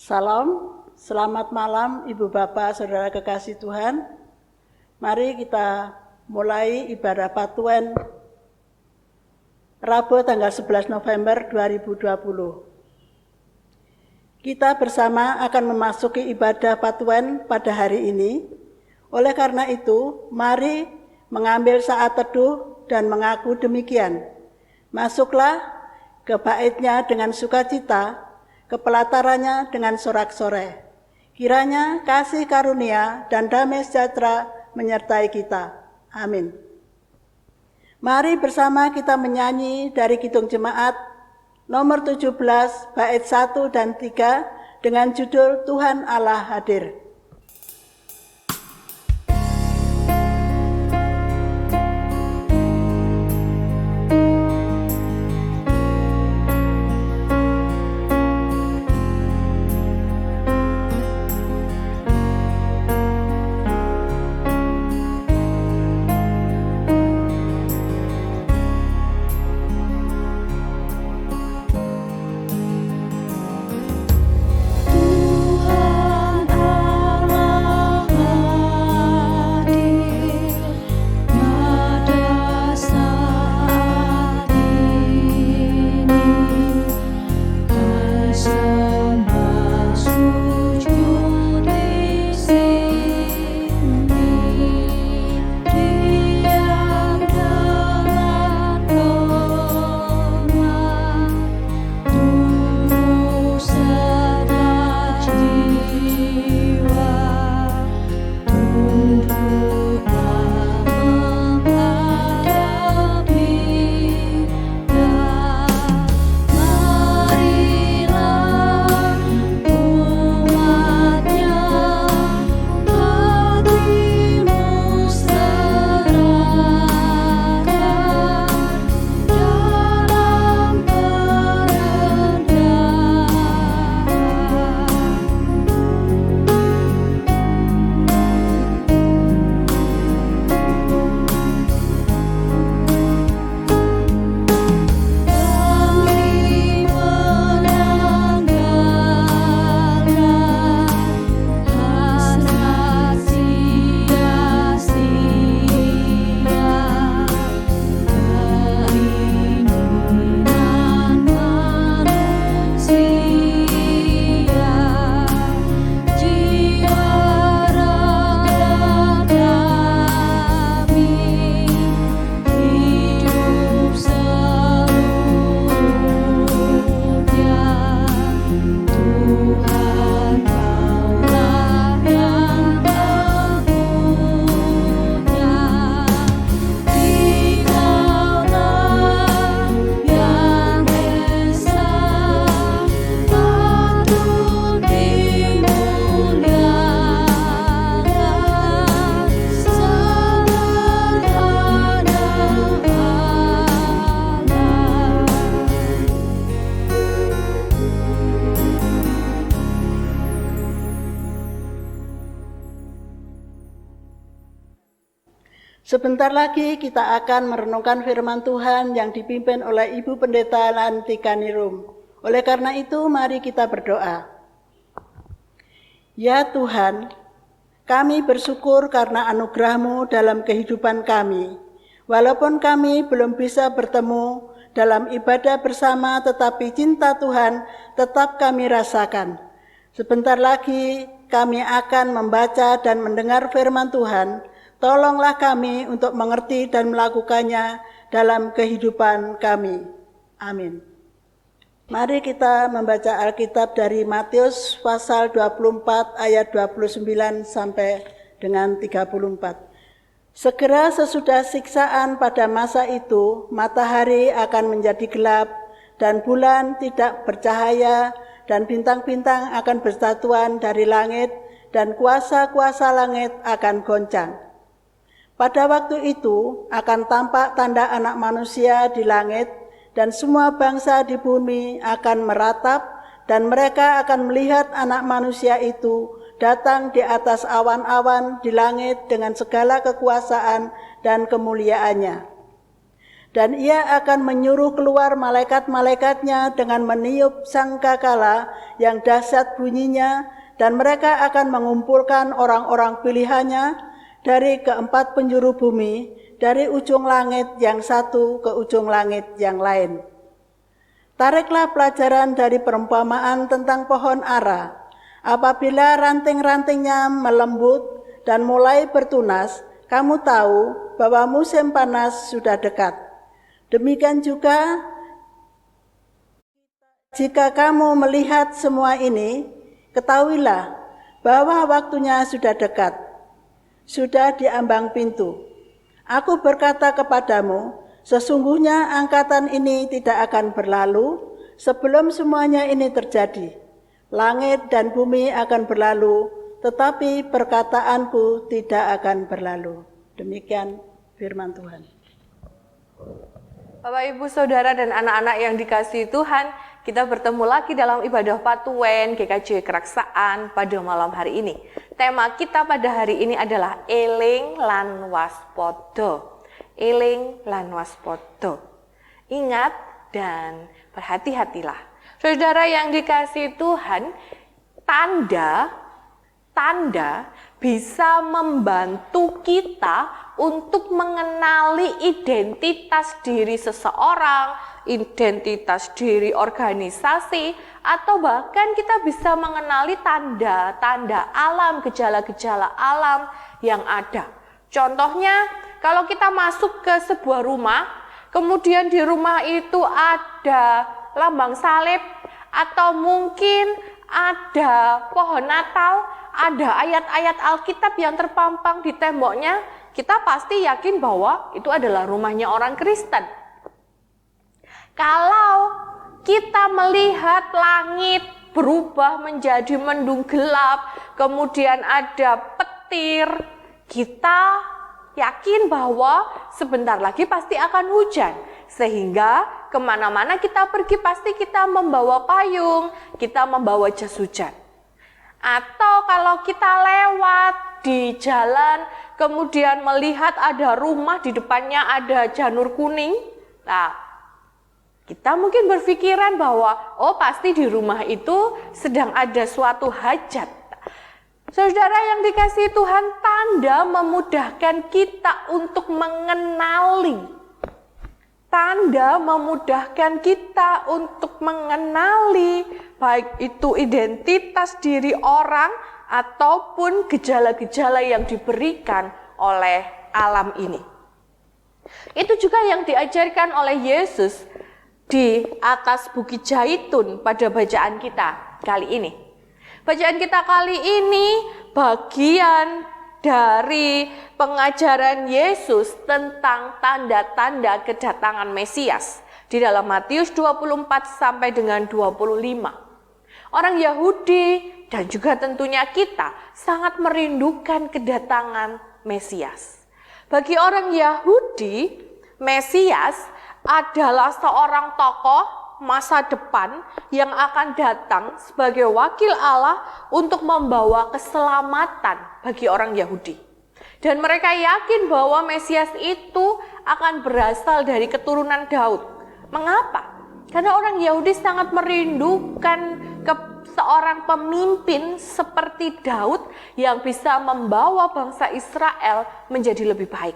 Salam, selamat malam Ibu Bapak, Saudara kekasih Tuhan. Mari kita mulai ibadah Patuan Rabu tanggal 11 November 2020. Kita bersama akan memasuki ibadah Patuan pada hari ini. Oleh karena itu, mari mengambil saat teduh dan mengaku demikian. Masuklah ke baitnya dengan sukacita, ke pelatarannya dengan sorak-sorai. Kiranya kasih karunia dan damai sejahtera menyertai kita. Amin. Mari bersama kita menyanyi dari Kidung Jemaat nomor 17 bait 1 dan 3 dengan judul Tuhan Allah Hadir. Sebentar lagi kita akan merenungkan firman Tuhan yang dipimpin oleh Ibu Pendeta Lantika Nirum. Oleh karena itu, mari kita berdoa. Ya Tuhan, kami bersyukur karena anugerah-Mu dalam kehidupan kami. Walaupun kami belum bisa bertemu dalam ibadah bersama, tetapi cinta Tuhan tetap kami rasakan. Sebentar lagi kami akan membaca dan mendengar firman Tuhan. Tolonglah kami untuk mengerti dan melakukannya dalam kehidupan kami. Amin. Mari kita membaca Alkitab dari Matius pasal 24 ayat 29 sampai dengan 34. Segera sesudah siksaan pada masa itu, matahari akan menjadi gelap dan bulan tidak bercahaya dan bintang-bintang akan bersatuan dari langit dan kuasa-kuasa langit akan goncang. Pada waktu itu akan tampak tanda Anak Manusia di langit dan semua bangsa di bumi akan meratap dan mereka akan melihat Anak Manusia itu datang di atas awan-awan di langit dengan segala kekuasaan dan kemuliaannya. Dan ia akan menyuruh keluar malaikat-malaikatnya dengan meniup sangkakala yang dahsyat bunyinya, dan mereka akan mengumpulkan orang-orang pilihannya dari keempat penjuru bumi, dari ujung langit yang satu ke ujung langit yang lain. Tariklah pelajaran dari perumpamaan tentang pohon ara. Apabila ranting-rantingnya melembut dan mulai bertunas, kamu tahu bahwa musim panas sudah dekat. Demikian juga, jika kamu melihat semua ini, ketahuilah bahwa waktunya sudah dekat, sudah di ambang pintu. Aku berkata kepadamu, sesungguhnya angkatan ini tidak akan berlalu sebelum semuanya ini terjadi. Langit dan bumi akan berlalu, tetapi perkataanku tidak akan berlalu. Demikian firman Tuhan. Bapak, Ibu, Saudara, dan anak-anak yang dikasihi Tuhan, kita bertemu lagi dalam ibadah Patuwen GKJ Keraksaan pada malam hari ini. Tema kita pada hari ini adalah Eling lan Waspodo. Eling lan Waspodo. Ingat dan berhati-hatilah. Saudara yang dikasihi Tuhan, tanda bisa membantu kita untuk mengenali identitas diri seseorang, identitas diri organisasi, atau bahkan kita bisa mengenali tanda-tanda alam, gejala-gejala alam yang ada. Contohnya, kalau kita masuk ke sebuah rumah, kemudian di rumah itu ada lambang salib, atau mungkin ada pohon Natal, ada ayat-ayat Alkitab yang terpampang di temboknya, kita pasti yakin bahwa itu adalah rumahnya orang Kristen. Kalau kita melihat langit berubah menjadi mendung gelap, kemudian ada petir, kita yakin bahwa sebentar lagi pasti akan hujan. Sehingga kemana-mana kita pergi pasti kita membawa payung, kita membawa jas hujan. Atau kalau kita lewat di jalan, kemudian melihat ada rumah di depannya ada janur kuning, nah kita mungkin berpikiran bahwa oh pasti di rumah itu sedang ada suatu hajat. Saudara yang dikasihi Tuhan, tanda memudahkan kita untuk mengenali. Tanda memudahkan kita untuk mengenali baik itu identitas diri orang ataupun gejala-gejala yang diberikan oleh alam ini. Itu juga yang diajarkan oleh Yesus di atas Bukit Zaitun pada bacaan kita kali ini. Bacaan kita kali ini bagian dari pengajaran Yesus tentang tanda-tanda kedatangan Mesias di dalam Matius 24 sampai dengan 25. Orang Yahudi dan juga tentunya kita sangat merindukan kedatangan Mesias. Bagi orang Yahudi, Mesias adalah seorang tokoh masa depan yang akan datang sebagai wakil Allah untuk membawa keselamatan bagi orang Yahudi. Dan mereka yakin bahwa Mesias itu akan berasal dari keturunan Daud. Mengapa? Karena orang Yahudi sangat merindukan seorang pemimpin seperti Daud yang bisa membawa bangsa Israel menjadi lebih baik.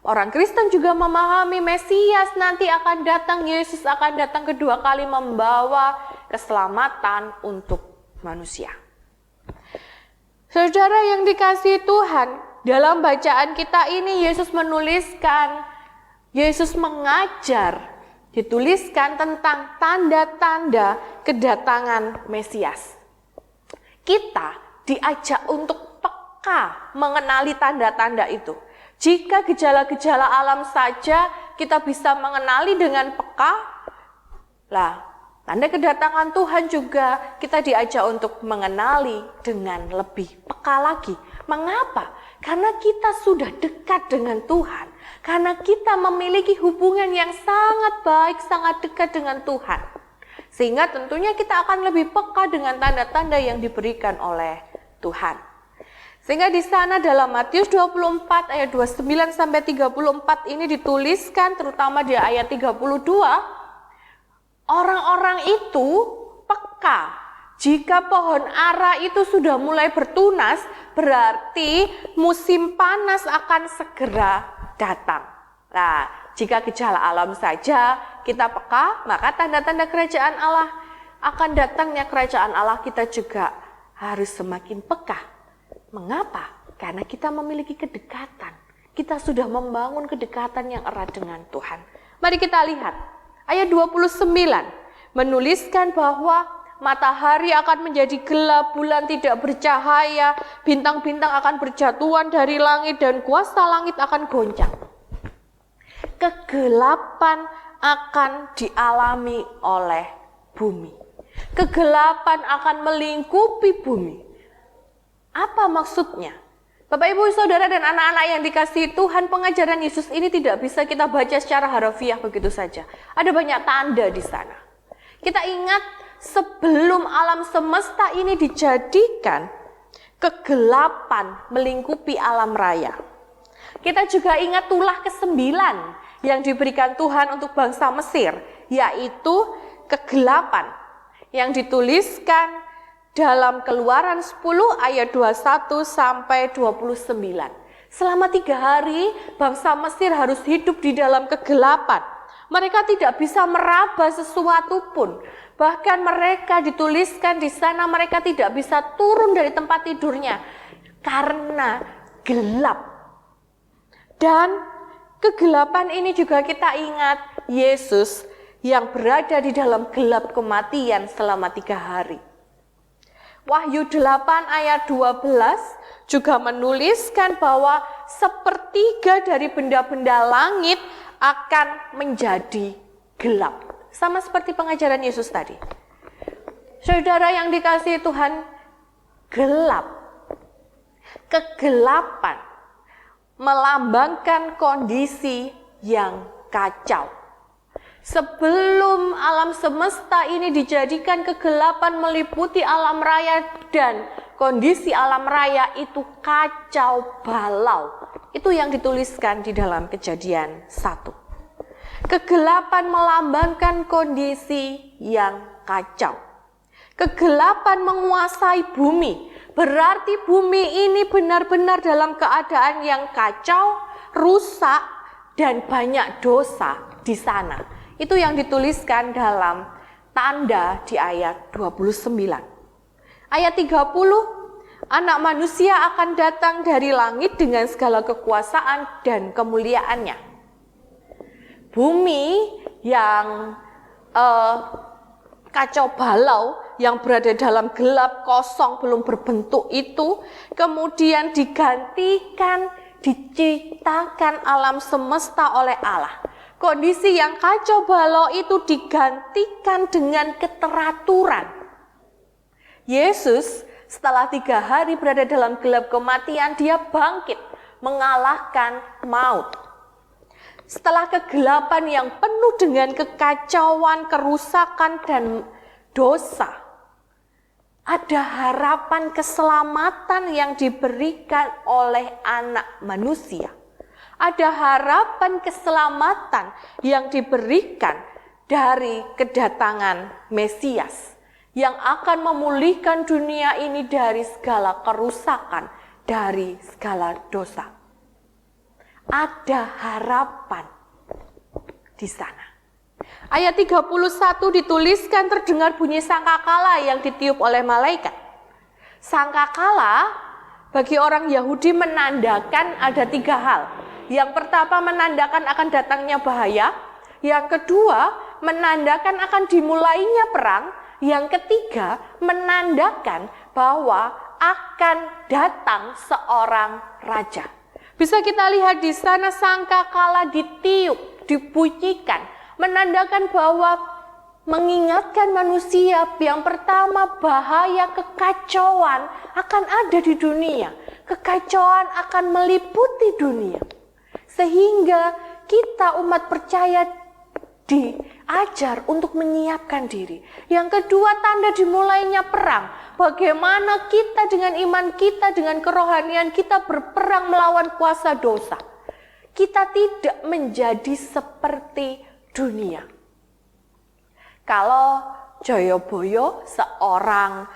Orang Kristen juga memahami Mesias nanti akan datang, Yesus akan datang kedua kali membawa keselamatan untuk manusia. Saudara yang dikasihi Tuhan, dalam bacaan kita ini Yesus menuliskan, Yesus mengajar, dituliskan tentang tanda-tanda kedatangan Mesias. Kita diajak untuk peka mengenali tanda-tanda itu. Jika gejala-gejala alam saja kita bisa mengenali dengan peka, lah tanda kedatangan Tuhan juga kita diajak untuk mengenali dengan lebih peka lagi. Mengapa? Karena kita sudah dekat dengan Tuhan. Karena kita memiliki hubungan yang sangat baik, sangat dekat dengan Tuhan. Sehingga tentunya kita akan lebih peka dengan tanda-tanda yang diberikan oleh Tuhan. Sehingga di sana dalam Matius 24 ayat 29 sampai 34 ini dituliskan, terutama di ayat 32, orang-orang itu peka. Jika pohon ara itu sudah mulai bertunas, berarti musim panas akan segera datang. Nah, jika gejala alam saja kita peka, maka tanda-tanda kerajaan Allah akan datangnya kerajaan Allah kita juga harus semakin peka. Mengapa? Karena kita memiliki kedekatan. Kita sudah membangun kedekatan yang erat dengan Tuhan. Mari kita lihat. Ayat 29 menuliskan bahwa matahari akan menjadi gelap, bulan tidak bercahaya, bintang-bintang akan berjatuhan dari langit dan kuasa langit akan goncang. Kegelapan akan dialami oleh bumi. Kegelapan akan melingkupi bumi. Apa maksudnya? Bapak, Ibu, Saudara, dan anak-anak yang dikasihi Tuhan, pengajaran Yesus ini tidak bisa kita baca secara harfiah begitu saja. Ada banyak tanda di sana. Kita ingat sebelum alam semesta ini dijadikan, kegelapan melingkupi alam raya. Kita juga ingat tulah ke-9 yang diberikan Tuhan untuk bangsa Mesir, yaitu kegelapan yang dituliskan dalam Keluaran 10 ayat 21 sampai 29. Selama 3 hari bangsa Mesir harus hidup di dalam kegelapan. Mereka tidak bisa meraba sesuatu pun. Bahkan mereka dituliskan di sana mereka tidak bisa turun dari tempat tidurnya karena gelap. Dan kegelapan ini juga kita ingat Yesus yang berada di dalam gelap kematian selama 3 hari. Wahyu 8 ayat 12 juga menuliskan bahwa sepertiga dari benda-benda langit akan menjadi gelap. Sama seperti pengajaran Yesus tadi. Saudara yang dikasihi Tuhan, gelap, kegelapan melambangkan kondisi yang kacau. Sebelum alam semesta ini dijadikan kegelapan meliputi alam raya dan kondisi alam raya itu kacau balau. Itu yang dituliskan di dalam Kejadian 1. Kegelapan melambangkan kondisi yang kacau. Kegelapan menguasai bumi. Berarti bumi ini benar-benar dalam keadaan yang kacau, rusak, dan banyak dosa di sana. Itu yang dituliskan dalam tanda di ayat 29. Ayat 30, anak manusia akan datang dari langit dengan segala kekuasaan dan kemuliaannya. Bumi yang kacau balau, yang berada dalam gelap kosong belum berbentuk itu, kemudian digantikan, diciptakan alam semesta oleh Allah. Kondisi yang kacau balau itu digantikan dengan keteraturan. Yesus setelah 3 hari berada dalam gelap kematian, dia bangkit mengalahkan maut. Setelah kegelapan yang penuh dengan kekacauan, kerusakan, dan dosa, ada harapan keselamatan yang diberikan oleh anak manusia. Ada harapan keselamatan yang diberikan dari kedatangan Mesias yang akan memulihkan dunia ini dari segala kerusakan, dari segala dosa. Ada harapan di sana. Ayat 31 dituliskan terdengar bunyi sangkakala yang ditiup oleh malaikat. Sangkakala bagi orang Yahudi menandakan ada 3 hal. Yang pertama menandakan akan datangnya bahaya, yang kedua menandakan akan dimulainya perang, yang ketiga menandakan bahwa akan datang seorang raja. Bisa kita lihat di sana sangkakala ditiup, dibunyikan, menandakan bahwa mengingatkan manusia yang pertama bahaya kekacauan akan ada di dunia. Kekacauan akan meliputi dunia. Sehingga kita umat percaya diajar untuk menyiapkan diri. Yang kedua, tanda dimulainya perang. Bagaimana kita dengan iman kita, dengan kerohanian kita berperang melawan kuasa dosa. Kita tidak menjadi seperti dunia. Kalau Joyoboyo, seorang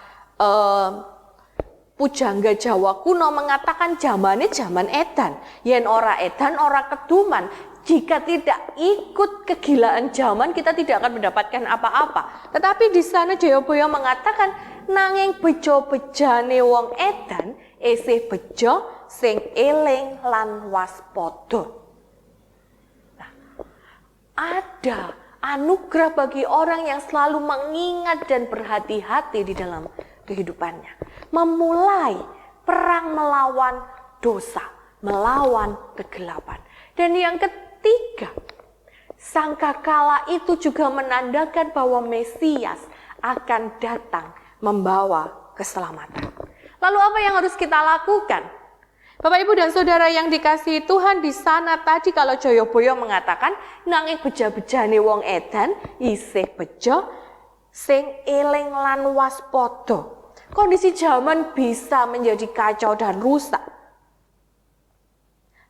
pujangga Jawa kuno, mengatakan zamannya zaman edan. Yen ora edan, ora keduman. Jika tidak ikut kegilaan zaman, kita tidak akan mendapatkan apa-apa. Tetapi di sana Joyoboyo mengatakan, nanging bejo-bejane wong edan, isih bejo sing eling lan waspada. Nah, ada anugerah bagi orang yang selalu mengingat dan berhati-hati di dalam kehidupannya. Memulai perang melawan dosa, melawan kegelapan. Dan yang ketiga, sangkakala itu juga menandakan bahwa Mesias akan datang membawa keselamatan. Lalu apa yang harus kita lakukan? Bapak, Ibu, dan Saudara yang dikasihi Tuhan, di sana tadi kalau Joyoboyo mengatakan, nanging beja-bejane wong edan, isih bejo, sing eling lan waspada. Kondisi zaman bisa menjadi kacau dan rusak.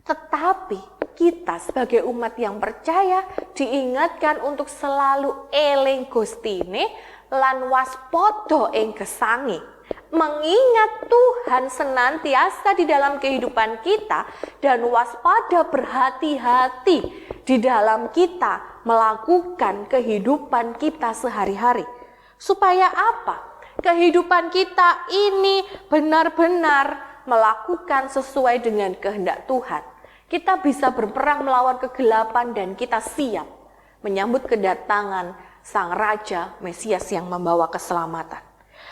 Tetapi kita sebagai umat yang percaya diingatkan untuk selalu eling Gustine lan waspada ing gesange. Mengingat Tuhan senantiasa di dalam kehidupan kita dan waspada berhati-hati di dalam kita melakukan kehidupan kita sehari-hari. Supaya apa? Kehidupan kita ini benar-benar melakukan sesuai dengan kehendak Tuhan. Kita bisa berperang melawan kegelapan dan kita siap menyambut kedatangan Sang Raja Mesias yang membawa keselamatan.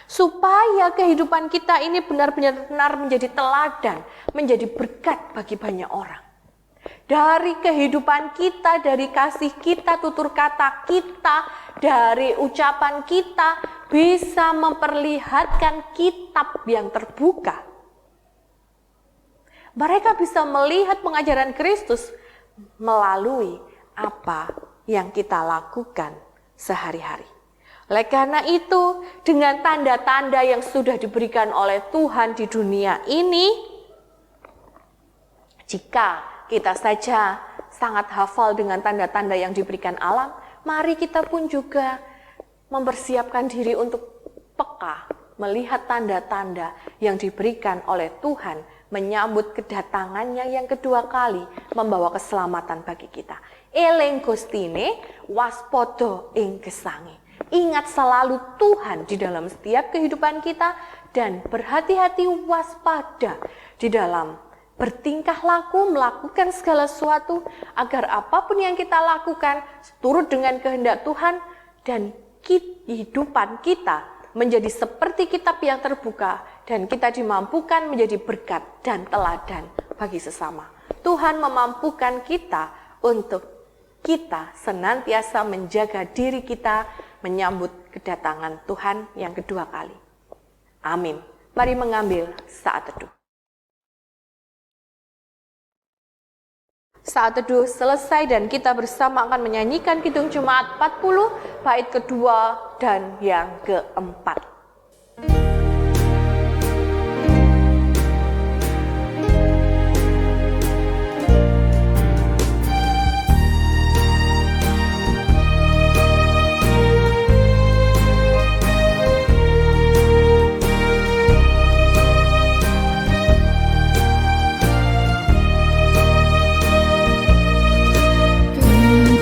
Supaya kehidupan kita ini benar-benar menjadi teladan, menjadi berkat bagi banyak orang. Dari kehidupan kita, dari kasih kita, tutur kata kita, dari ucapan kita, bisa memperlihatkan kitab yang terbuka. Mereka bisa melihat pengajaran Kristus melalui apa yang kita lakukan sehari-hari. Oleh karena itu, dengan tanda-tanda yang sudah diberikan oleh Tuhan di dunia ini, jika kita saja sangat hafal dengan tanda-tanda yang diberikan alam, mari kita pun juga mempersiapkan diri untuk peka, melihat tanda-tanda yang diberikan oleh Tuhan, menyambut kedatangannya yang kedua kali, membawa keselamatan bagi kita. Eling Gustine, waspada ing gesange. Ingat selalu Tuhan di dalam setiap kehidupan kita dan berhati-hati waspada di dalam bertingkah laku, melakukan segala sesuatu agar apapun yang kita lakukan turut dengan kehendak Tuhan dan kehidupan kita menjadi seperti kitab yang terbuka dan kita dimampukan menjadi berkat dan teladan bagi sesama. Tuhan memampukan kita untuk kita senantiasa menjaga diri kita menyambut kedatangan Tuhan yang kedua kali. Amin. Mari mengambil saat teduh. Saat teduh selesai dan kita bersama akan menyanyikan Kidung Jemaat 40, bait kedua dan yang keempat.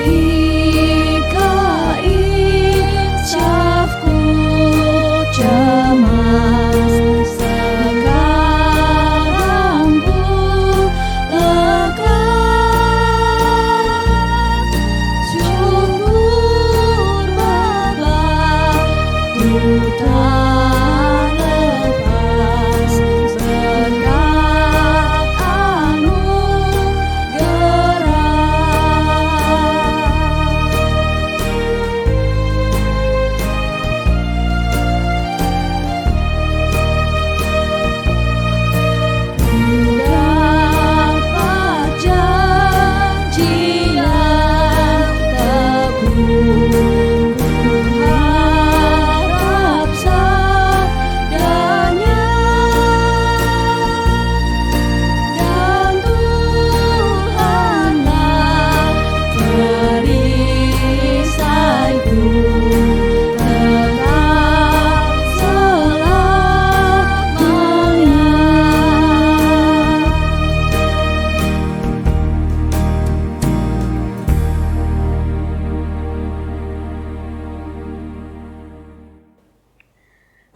Ketika ing cafku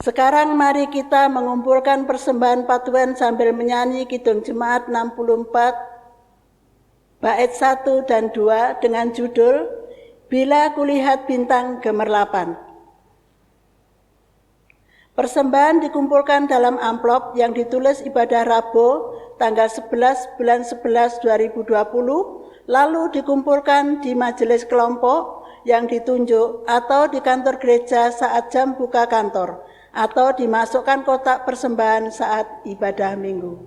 Sekarang mari kita mengumpulkan persembahan patuan sambil menyanyi Kidung Jemaat 64 bait 1 dan 2 dengan judul Bila Kulihat Bintang Gemerlapan. Persembahan dikumpulkan dalam amplop yang ditulis ibadah Rabu tanggal 11 bulan 11 2020, lalu dikumpulkan di majelis kelompok yang ditunjuk atau di kantor gereja saat jam buka kantor, atau dimasukkan kotak persembahan saat ibadah minggu.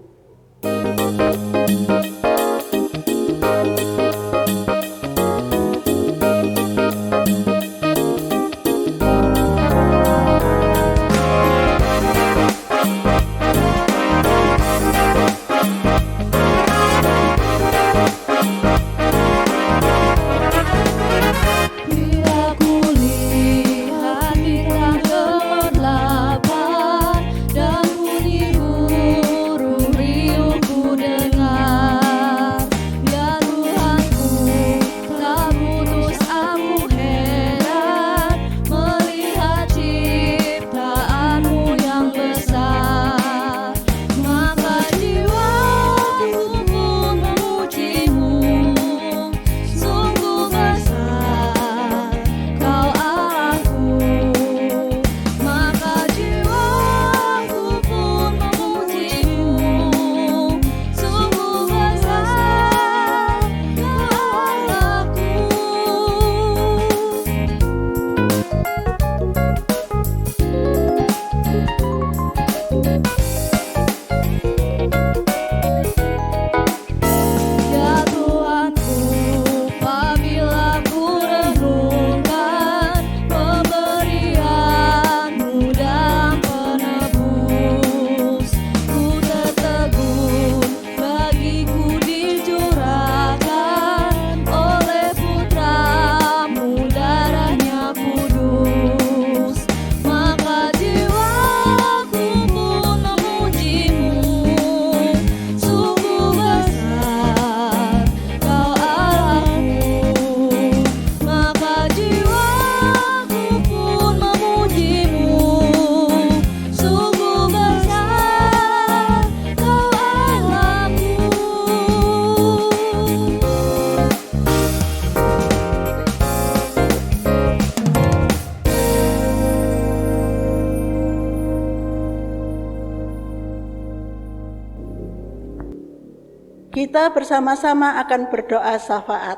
Kita bersama-sama akan berdoa syafaat.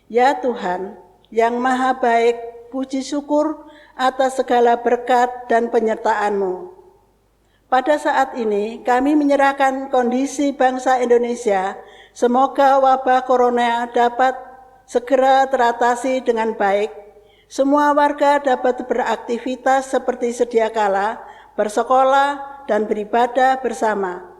Ya Tuhan, yang maha baik, puji syukur atas segala berkat dan penyertaan-Mu. Pada saat ini kami menyerahkan kondisi bangsa Indonesia, semoga wabah corona dapat segera teratasi dengan baik. Semua warga dapat beraktivitas seperti sedia kala, bersekolah dan beribadah bersama.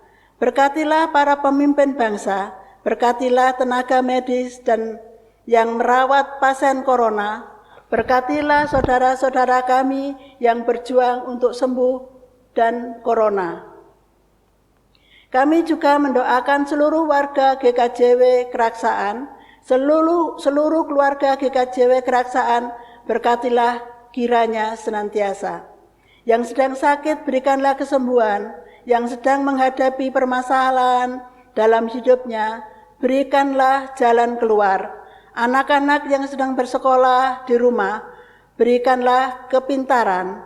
Berkatilah para pemimpin bangsa, berkatilah tenaga medis dan yang merawat pasien corona, berkatilah saudara-saudara kami yang berjuang untuk sembuh dan corona. Kami juga mendoakan seluruh warga GKJW Keraksaan, seluruh keluarga GKJW Keraksaan, berkatilah kiranya senantiasa. Yang sedang sakit berikanlah kesembuhan, yang sedang menghadapi permasalahan dalam hidupnya, berikanlah jalan keluar. Anak-anak yang sedang bersekolah di rumah, berikanlah kepintaran.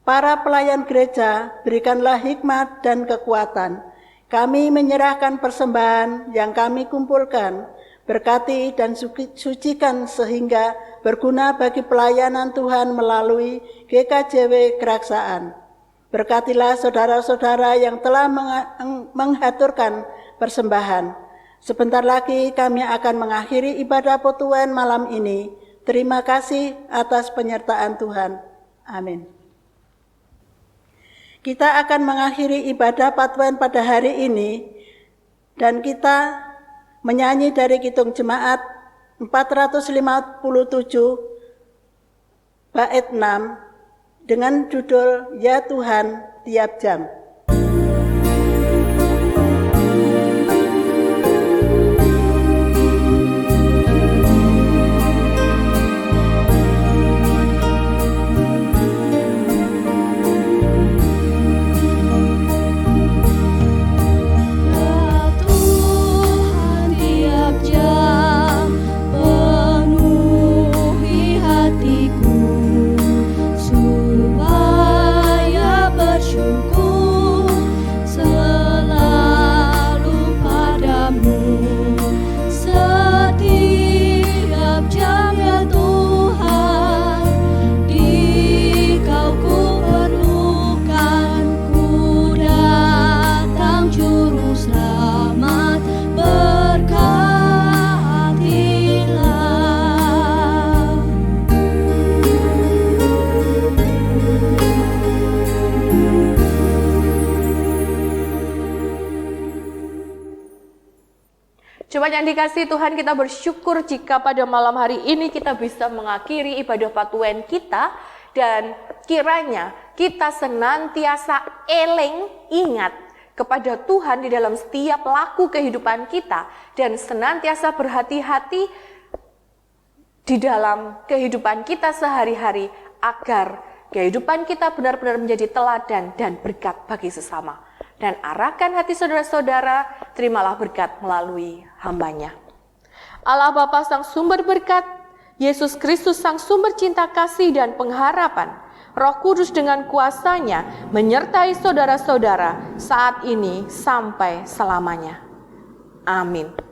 Para pelayan gereja, berikanlah hikmat dan kekuatan. Kami menyerahkan persembahan yang kami kumpulkan, berkati dan sucikan sehingga berguna bagi pelayanan Tuhan melalui GKJW Keraksaan. Berkatilah saudara-saudara yang telah menghaturkan persembahan. Sebentar lagi kami akan mengakhiri ibadah Potuan malam ini. Terima kasih atas penyertaan Tuhan. Amin. Kita akan mengakhiri ibadah Potuan pada hari ini dan kita menyanyi dari Kidung Jemaat 457 bait 6 dengan judul Ya Tuhan Tiap Jam. Sobat yang dikasihi Tuhan, kita bersyukur jika pada malam hari ini kita bisa mengakhiri ibadah Patuen kita, dan kiranya kita senantiasa ingat kepada Tuhan di dalam setiap laku kehidupan kita, dan senantiasa berhati-hati di dalam kehidupan kita sehari-hari agar kehidupan kita benar-benar menjadi teladan dan berkat bagi sesama. Dan arahkan hati saudara-saudara, terimalah berkat melalui hamba-Nya. Allah Bapa Sang Sumber Berkat, Yesus Kristus Sang Sumber Cinta Kasih dan Pengharapan, Roh Kudus dengan kuasa-Nya menyertai saudara-saudara saat ini sampai selamanya. Amin.